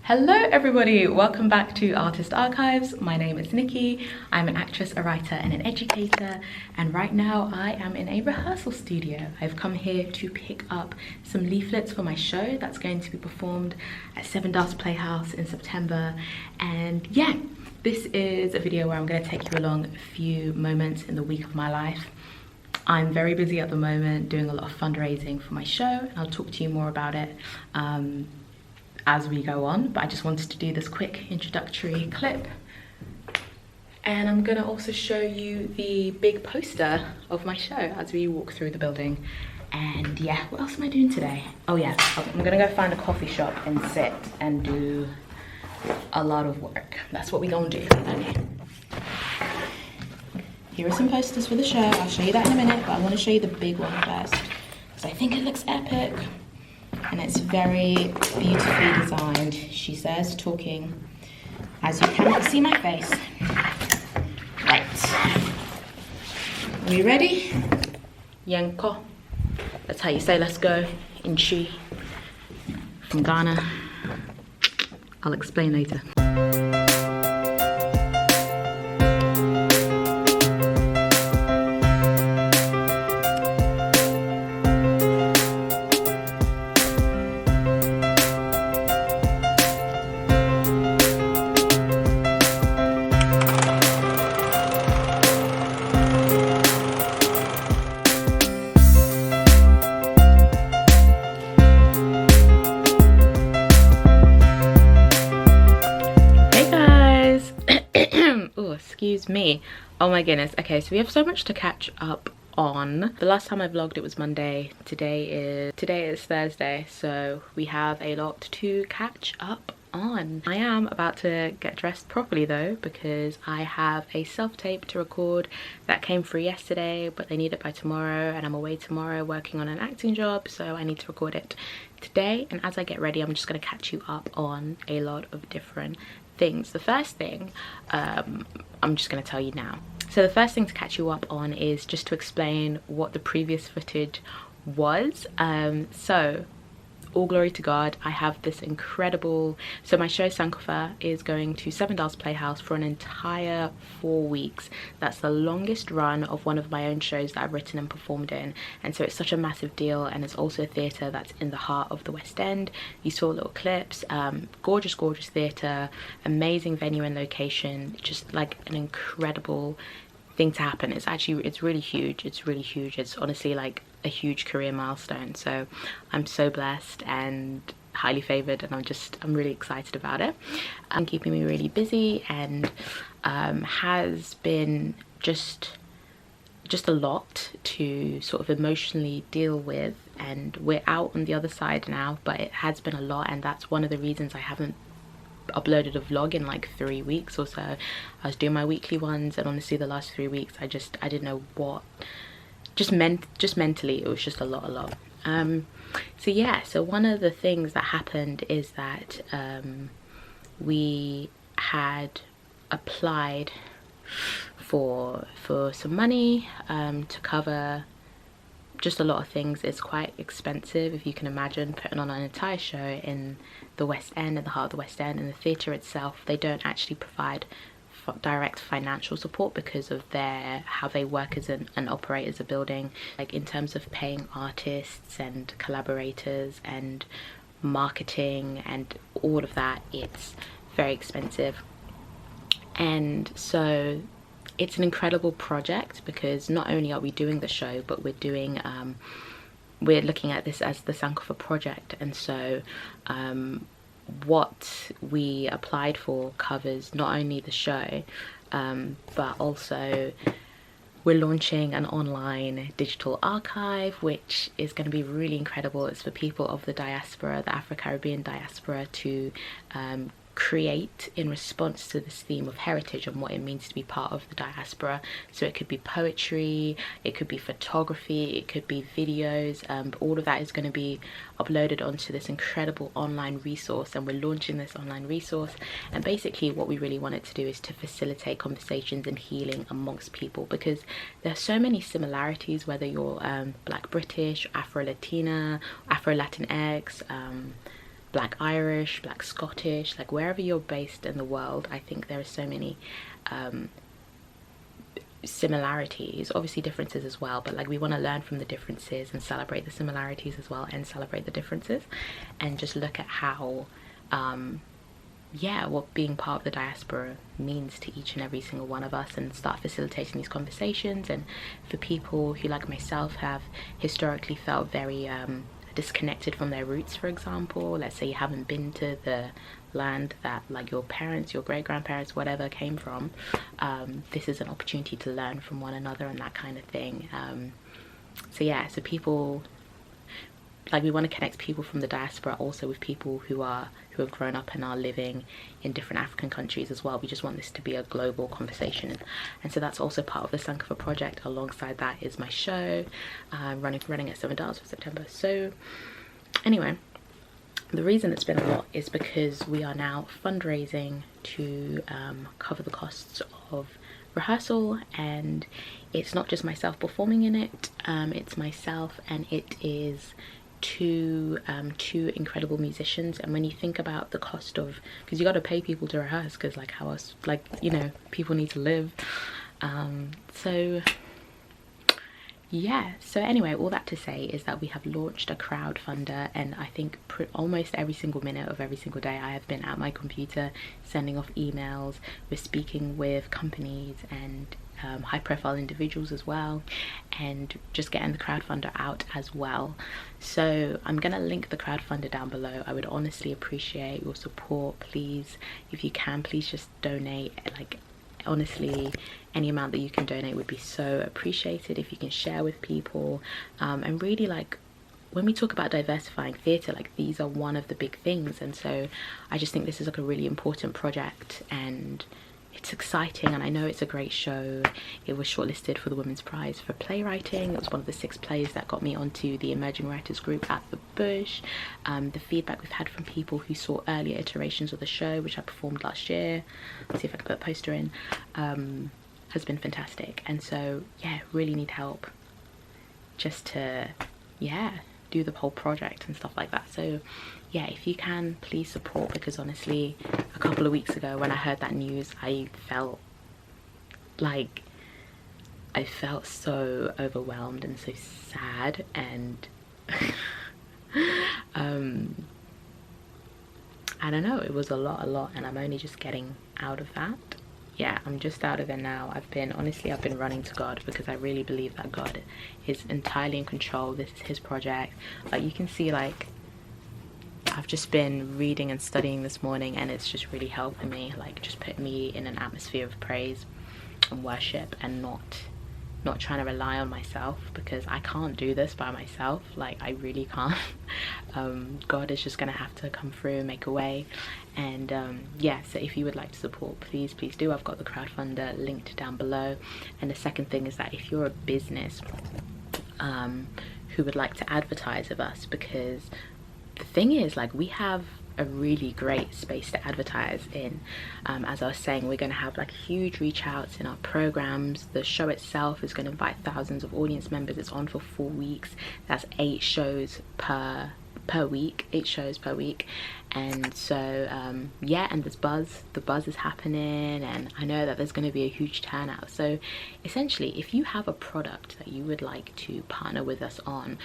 Hello everybody, welcome back to Artist Archives. My name is Nikki. I'm an actress, a writer and an educator, and right now I am in a rehearsal studio. I've come here to pick up some leaflets for my show that's going to be performed at Seven Dust Playhouse in September. And yeah, this is a video where I'm going to take you along a few moments in the week of my life. I'm very busy at the moment doing a lot of fundraising for my show, and I'll talk to you more about it as we go on, but I just wanted to do this quick introductory clip. And I'm gonna also show you the big poster of my show as we walk through the building. And yeah, what else am I doing today? Oh yeah, I'm gonna go find a coffee shop and sit and do a lot of work. That's what we gonna do. Okay. Here are some posters for the show. I'll show you that in a minute, but I wanna show you the big one first, because I think it looks epic. And it's very beautifully designed, she says, talking as you cannot see my face. Right. Are we ready? Yanko. That's how you say let's go in Chi from Ghana. I'll explain later. Excuse me. Oh my goodness. Okay, so we have so much to catch up on. The last time I vlogged it was Monday. Today is Thursday, so we have a lot to catch up on. I am about to get dressed properly though, because I have a self-tape to record that came through yesterday, but they need it by tomorrow, and I'm away tomorrow working on an acting job, so I need to record it today. And as I get ready, I'm just going to catch you up on a lot of different things. The first thing I'm just going to tell you now. So the first thing to catch you up on is just to explain what the previous footage was. So all glory to God, I have this incredible, so my show Sankofa is going to Seven Dust Playhouse for an entire 4 weeks. That's the longest run of one of my own shows that I've written and performed in, and so it's such a massive deal. And it's also a theatre that's in the heart of the West End. You saw little clips. Gorgeous theatre, amazing venue and location, just like an incredible thing to happen. It's really huge. It's honestly like a huge career milestone, so I'm so blessed and highly favored, and I'm really excited about it. Keeping me really busy, and has been just a lot to sort of emotionally deal with, and we're out on the other side now, but it has been a lot, and that's one of the reasons I haven't uploaded a vlog in like 3 weeks or so. I was doing my weekly ones, and honestly the last 3 weeks I didn't know what, just mentally it was just a lot. So yeah, so one of the things that happened is that we had applied for some money to cover just a lot of things. It's quite expensive, if you can imagine, putting on an entire show in the West End, in the heart of the West End. And the theatre itself, they don't actually provide direct financial support because of how they work as and operate as a building. Like in terms of paying artists and collaborators and marketing and all of that, it's very expensive. And so it's an incredible project, because not only are we doing the show, but we're looking at this as the Sankofa project. And so what we applied for covers not only the show, but also we're launching an online digital archive, which is going to be really incredible. It's for people of the diaspora, the Afro-Caribbean diaspora, to create in response to this theme of heritage and what it means to be part of the diaspora. So it could be poetry, it could be photography, it could be videos, but all of that is going to be uploaded onto this incredible online resource, and we're launching this online resource. And basically what we really wanted to do is to facilitate conversations and healing amongst people, because there are so many similarities, whether you're Black British, Afro-Latina, Afro-Latinx, Black Irish, Black Scottish, like wherever you're based in the world, I think there are so many similarities, obviously differences as well, but like we want to learn from the differences and celebrate the similarities as well, and celebrate the differences, and just look at how yeah, what being part of the diaspora means to each and every single one of us, and start facilitating these conversations. And for people who, like myself, have historically felt very disconnected from their roots, for example, let's say you haven't been to the land that like your parents, your great-grandparents, whatever, came from, this is an opportunity to learn from one another and that kind of thing. So yeah, so people, like, we want to connect people from the diaspora also with people who have grown up and are living in different African countries as well. We just want this to be a global conversation, and so that's also part of the Sankofa project. Alongside that is my show, running at $7 for September. So anyway, the reason it's been a lot is because we are now fundraising to cover the costs of rehearsal, and it's not just myself performing in it, it's myself and it is two incredible musicians. And when you think about the cost of, because you got to pay people to rehearse, because like how else, like, you know, people need to live, so yeah. So anyway, all that to say is that we have launched a crowdfunder, and I think almost every single minute of every single day I have been at my computer sending off emails. We're speaking with companies and high profile individuals as well, and just getting the crowdfunder out as well. So I'm gonna link the crowdfunder down below. I would honestly appreciate your support. Please, if you can, please just donate. Like, honestly, any amount that you can donate would be so appreciated. If you can share with people, and really, like, when we talk about diversifying theatre, like, these are one of the big things. And so I just think this is like a really important project, and it's exciting, and I know it's a great show. It was shortlisted for the Women's Prize for playwriting. It was one of the 6 plays that got me onto the emerging writers group at the Bush. The feedback we've had from people who saw earlier iterations of the show, which I performed last year, let's see if I can put a poster in, has been fantastic. And so yeah, really need help just to, yeah, do the whole project and stuff like that. So yeah, if you can, please support, because honestly, a couple of weeks ago when I heard that news, I felt so overwhelmed and so sad, and I don't know, it was a lot, and I'm only just getting out of that. Yeah, I'm just out of it now. I've been running to God, because I really believe that God is entirely in control. This is his project. Like, you can see, like, I've just been reading and studying this morning, and it's just really helping me, like, just put me in an atmosphere of praise and worship, and not trying to rely on myself, because I can't do this by myself. Like, I really can't. God is just gonna have to come through and make a way. And yeah, so if you would like to support, please do. I've got the crowdfunder linked down below. And the second thing is that if you're a business who would like to advertise with us, because the thing is, like, we have a really great space to advertise in. As I was saying, we're going to have like huge reach outs in our programs. The show itself is going to invite thousands of audience members. It's on for 4 weeks. That's 8 shows per week, 8 shows per week. And so yeah, and there's the buzz is happening, and I know that there's going to be a huge turnout. So essentially, if you have a product that you would like to partner with us on,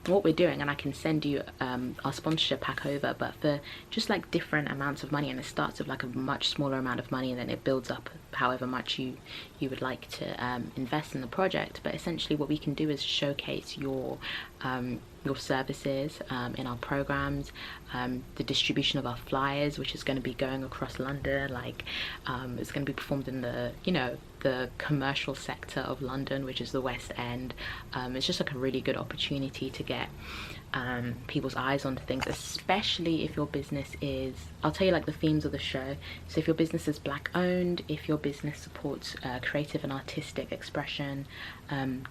what we're doing, and I can send you our sponsorship pack over, but for just like different amounts of money, and it starts with like a much smaller amount of money, and then it builds up however much you would like to invest in the project. But essentially what we can do is showcase your services in our programs, the distribution of our flyers, which is going to be going across London. Like, it's going to be performed in the, you know, the commercial sector of London, which is the West End. It's just like a really good opportunity to get people's eyes onto things, especially if your business is, I'll tell you like the themes of the show. So if your business is Black owned, if your business supports creative and artistic expression,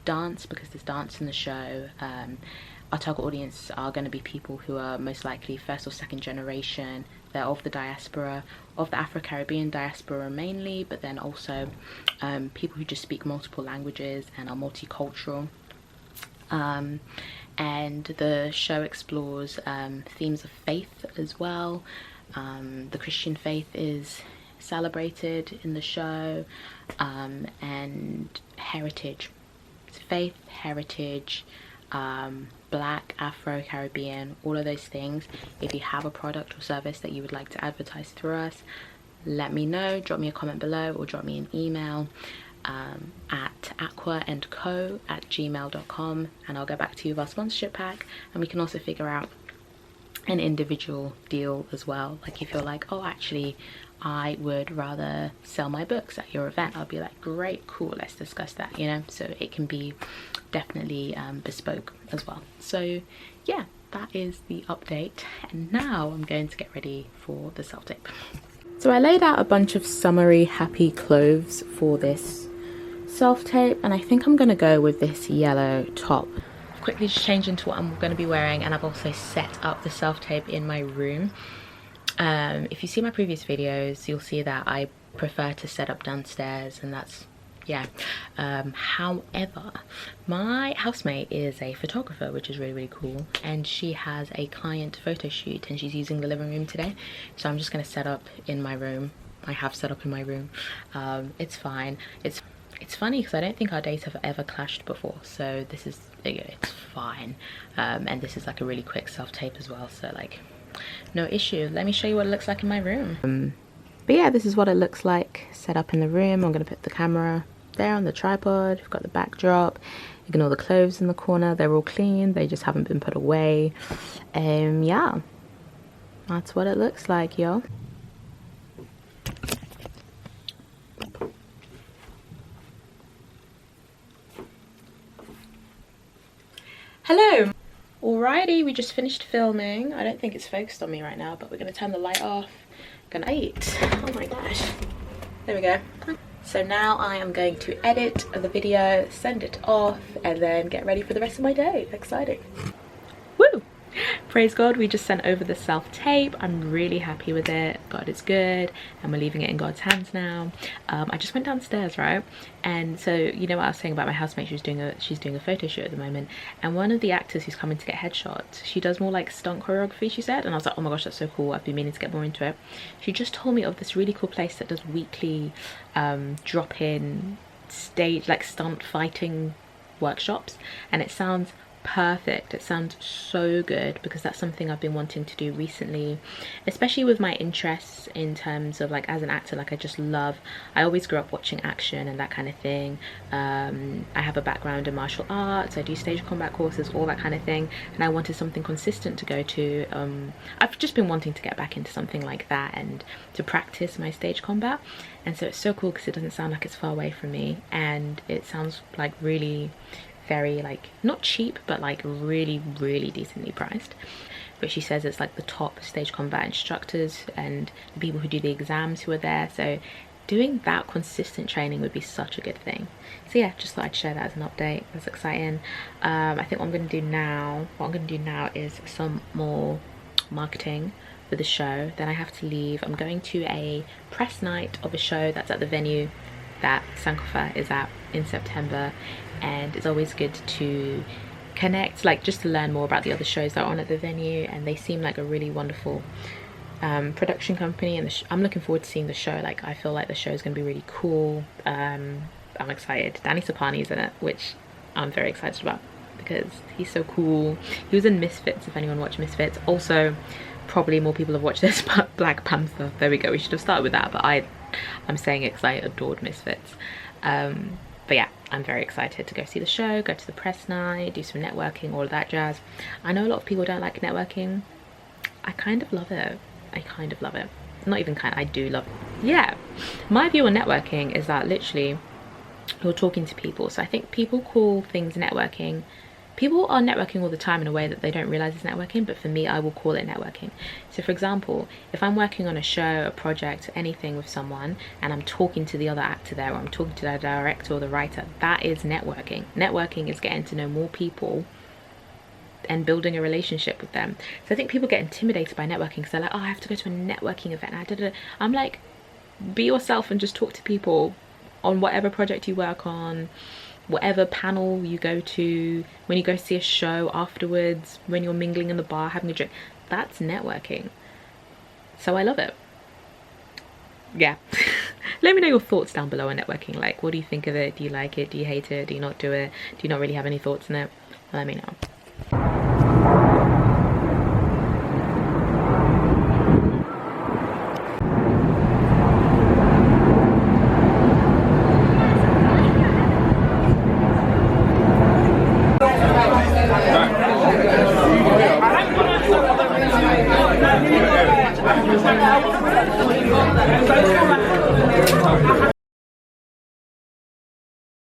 dance, because there's dance in the show. Our target audience are going to be people who are most likely 1st or 2nd generation. They're of the diaspora, of the Afro-Caribbean diaspora mainly, but then also people who just speak multiple languages and are multicultural. And the show explores themes of faith as well. The Christian faith is celebrated in the show, and heritage. It's faith, heritage, Black, Afro, Caribbean, all of those things. If you have a product or service that you would like to advertise through us, let me know. Drop me a comment below or drop me an email at aquaandco@gmail.com, and I'll get back to you with our sponsorship pack, and we can also figure out an individual deal as well. Like if you're like, oh actually I would rather sell my books at your event, I'll be like, great, cool, let's discuss that, you know. So it can be definitely bespoke as well. So yeah, that is the update, and now I'm going to get ready for the self-tape. So I laid out a bunch of summery happy clothes for this self-tape, and I think I'm gonna go with this yellow top. I've quickly just changed into what I'm gonna be wearing, and I've also set up the self-tape in my room. If you see my previous videos, you'll see that I prefer to set up downstairs, and that's, yeah. However, my housemate is a photographer, which is really, really cool, and she has a client photo shoot, and she's using the living room today. So I'm just gonna set up in my room. I have set up in my room. It's fine. It's funny because I don't think our days have ever clashed before, so this is, it's fine. And this is like a really quick self-tape as well, so like no issue. Let me show you what it looks like in my room. But yeah, this is what it looks like set up in the room. I'm gonna put the camera there on the tripod. We've got the backdrop. Ignore the clothes in the corner, they're all clean, they just haven't been put away. Yeah, that's what it looks like, y'all. Hello. Alrighty, we just finished filming. I don't think it's focused on me right now, but we're gonna turn the light off. Gonna eat. Oh my gosh. There we go. So now I am going to edit the video, send it off, and then get ready for the rest of my day. Exciting. Woo! Praise God, we just sent over the self-tape. I'm really happy with it. God is good, and we're leaving it in God's hands now. I just went downstairs, right? And so, you know what I was saying about my housemate, she's doing a photo shoot at the moment, and one of the actors who's coming to get headshots, she does more like stunt choreography, she said, and I was like, oh my gosh, that's so cool. I've been meaning to get more into it. She just told me of this really cool place that does weekly drop-in stage, like stunt fighting workshops, and it sounds perfect. It sounds so good, because that's something I've been wanting to do recently, especially with my interests in terms of like as an actor. Like I always grew up watching action and that kind of thing. I have a background in martial arts, I do stage combat courses, all that kind of thing, and I wanted something consistent to go to. I've just been wanting to get back into something like that and to practice my stage combat, and so it's so cool because it doesn't sound like it's far away from me, and it sounds like really very, like, not cheap, but like really, really decently priced. But she says it's like the top stage combat instructors and the people who do the exams who are there, so doing that consistent training would be such a good thing. So yeah, just thought I'd share that as an update. That's exciting. I think what I'm gonna do now is some more marketing for the show. Then I have to leave. I'm going to a press night of a show that's at the venue that Sankofa is at in September, and it's always good to connect, like just to learn more about the other shows that are on at the venue, and they seem like a really wonderful production company, and I'm looking forward to seeing the show. Like I feel like the show is going to be really cool. I'm excited. Danny Sapani's in it, which I'm very excited about because he's so cool. He was in Misfits, if anyone watched Misfits. Also, probably more people have watched this, but Black Panther, there we go. We should have started with that, but I'm saying it because I adored Misfits. But yeah, I'm very excited to go see the show, go to the press night, do some networking, all of that jazz. I know a lot of people don't like networking. I kind of love it. I kind of love it. Not even kind, I do love it. Yeah, my view on networking is that literally you're talking to people. So I think people call things networking. People are networking all the time in a way that they don't realize it's networking, but for me, I will call it networking. So for example, if I'm working on a show, a project, anything with someone, and I'm talking to the other actor there, or I'm talking to the director or the writer, that is networking. Networking is getting to know more people and building a relationship with them. So I think people get intimidated by networking because they're like, oh, I have to go to a networking event. I'm like, be yourself and just talk to people on whatever project you work on. whatever panel you go to, when you go see a show afterwards, when you're mingling in the bar, having a drink. That's networking. So I love it. Yeah. Let me know your thoughts down below on networking. Like, what do you think of it? Do you like it? Do you hate it? Do you not do it? Do you not really have any thoughts on it? Let me know.